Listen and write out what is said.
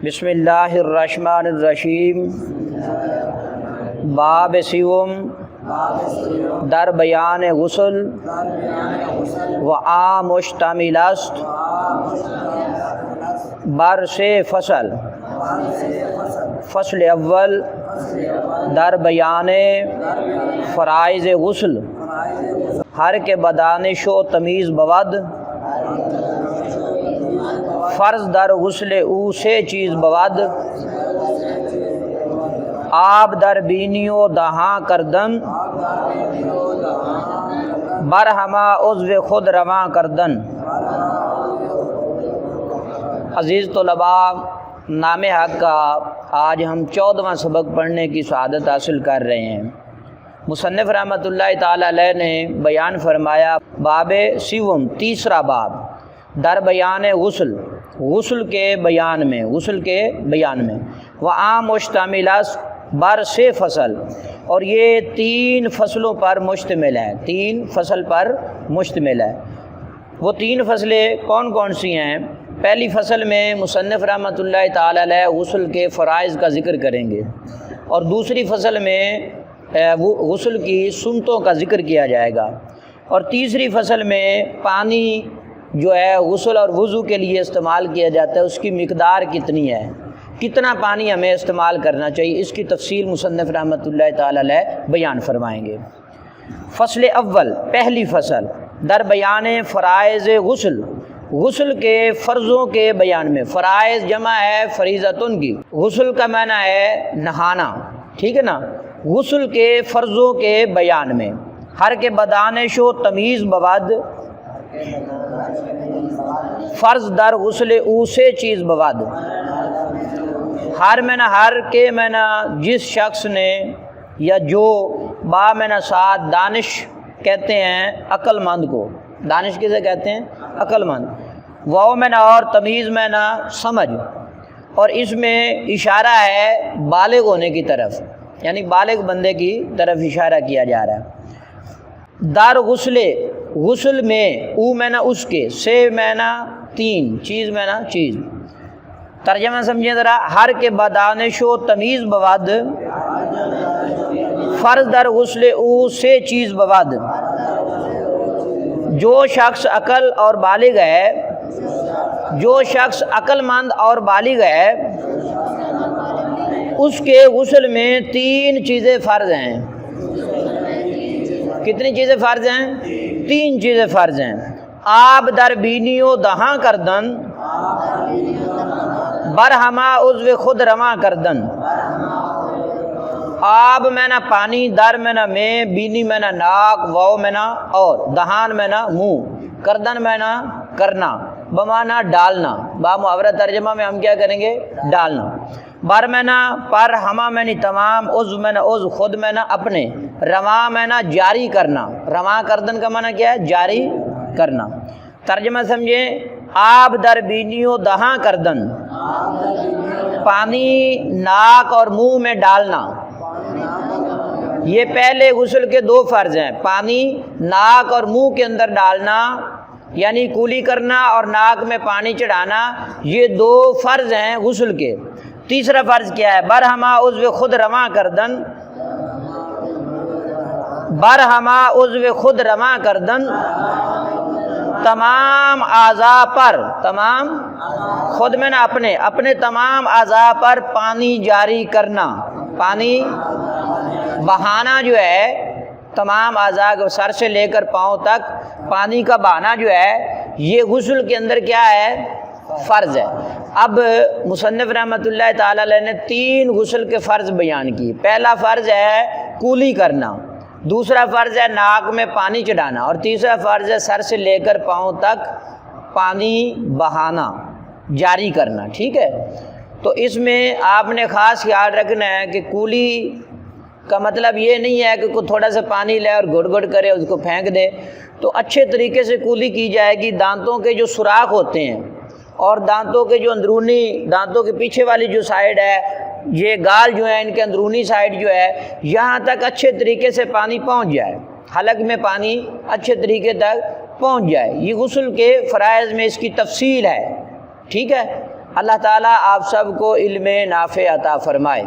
بسم اللہ الرحمن الرحیم۔ باب سیوم در بیان غسل و عام مشتمل است بر سے فصل۔ فصل اول در بیان فرائض غسل، ہر کے بدانش و تمیز بود، فرض در غسل او سے چیز بود، آب در بینی و دہاں کردن، بر ہما عضو خود رواں کردن۔ عزیز طلباء، نام حق کا آج ہم 14واں سبق پڑھنے کی سعادت حاصل کر رہے ہیں۔ مصنف رحمۃ اللہ تعالی علیہ نے بیان فرمایا باب سیوم، تیسرا باب، در بیان غسل، غسل کے بیان میں، غسل کے بیان میں، وہ عام مشتمل است بر سے فصل، اور یہ 3 فصلوں پر مشتمل ہے، 3 فصل پر مشتمل ہے۔ وہ 3 فصلیں کون کون سی ہیں؟ پہلی فصل میں مصنف رحمۃ اللہ تعالی علیہ غسل کے فرائض کا ذکر کریں گے، اور دوسری فصل میں غسل کی سنتوں کا ذکر کیا جائے گا، اور تیسری فصل میں پانی جو ہے غسل اور وضو کے لیے استعمال کیا جاتا ہے اس کی مقدار کتنی ہے، کتنا پانی ہمیں استعمال کرنا چاہیے، اس کی تفصیل مصنف رحمۃ اللہ تعالی علیہ بیان فرمائیں گے۔ فصل اول، پہلی فصل، در بیان فرائض غسل، غسل کے فرضوں کے بیان میں۔ فرائض جمع ہے فریضتن کی، غسل کا معنی ہے نہانا، ٹھیک ہے نا۔ غسل کے فرضوں کے بیان میں، ہر کے بدانش و تمیز بود، فرض در غسل او سے چیز بود۔ ہر میں نہ ہر کے میں نہ جس شخص نے، یا جو، با میں نہ ساتھ، دانش کہتے ہیں عقل مند کو، دانش کسے کہتے ہیں؟ عقل مند۔ واو میں نہ اور تمیز میں نہ سمجھ، اور اس میں اشارہ ہے بالغ ہونے کی طرف، یعنی بالغ بندے کی طرف اشارہ کیا جا رہا ہے۔ در غسل، غسل میں، او میں نہ اس کے، سے میں نہ 3، چیز میں نہ چیز۔ ترجمہ سمجھیں ذرا، ہر کے بدانش و تمیز بود، فرض در غسل او سے چیز بود۔ جو شخص عقل اور بالغ ہے، جو شخص عقل مند اور بالغ ہے، اس کے غسل میں 3 چیزیں فرض ہیں۔ کتنی چیزیں فرض ہیں؟ 3 چیزیں فرض ہیں۔ آب در بینی و دہاں کردن، بر ہما عضو خود رواں کردن۔ آب میں نہ پانی، در میں نہ میں، بینی میں نہ ناک، واؤ میں نہ اور، دہان میں نہ منہ، کردن میں نہ کرنا، بمانا ڈالنا۔ با محاورہ ترجمہ میں ہم کیا کریں گے؟ ڈالنا۔ بر میں نہ پر، ہما میں نہ تمام، عضو میں نہ عضو، خود میں نہ اپنے، رواں میں نہ جاری کرنا۔ رواں کردن کا معنی کیا ہے؟ جاری کرنا۔ ترجمہ سمجھیں، آب در بینی و دہاں کردن، پانی ناک اور منہ میں ڈالنا۔ یہ پہلے غسل کے 2 فرض ہیں، پانی ناک اور منہ کے اندر ڈالنا، یعنی کولی کرنا اور ناک میں پانی چڑھانا، یہ 2 فرض ہیں غسل کے۔ تیسرا فرض کیا ہے؟ برہما عضو خود رواں کردن، برہما عضو خود رواں کردن، تمام اعضاء پر، تمام خود میں نہ اپنے، اپنے تمام اعضاء پر پانی جاری کرنا۔ پانی بہانا جو ہے، تمام اعضاء کو سر سے لے کر پاؤں تک پانی کا بہانا جو ہے، یہ غسل کے اندر کیا ہے؟ فرض ہے۔ اب مصنف رحمۃ اللہ تعالی علیہ نے 3 غسل کے فرض بیان کی۔ پہلا فرض ہے کولی کرنا، دوسرا فرض ہے ناک میں پانی چڑھانا، اور تیسرا فرض ہے سر سے لے کر پاؤں تک پانی بہانا، جاری کرنا، ٹھیک ہے۔ تو اس میں آپ نے خاص خیال رکھنا ہے کہ کولی کا مطلب یہ نہیں ہے کہ کوئی تھوڑا سا پانی لے اور گھٹ گھٹ کرے اس کو پھینک دے۔ تو اچھے طریقے سے کولی کی جائے گی۔ دانتوں کے جو سوراخ ہوتے ہیں اور دانتوں کے جو اندرونی، دانتوں کے پیچھے والی جو سائیڈ ہے، یہ گال جو ہے، ان کے اندرونی سائیڈ جو ہے، یہاں تک اچھے طریقے سے پانی پہنچ جائے، حلق میں پانی اچھے طریقے تک پہنچ جائے۔ یہ غسل کے فرائض میں اس کی تفصیل ہے، ٹھیک ہے۔ اللہ تعالیٰ آپ سب کو علم نافع عطا فرمائے۔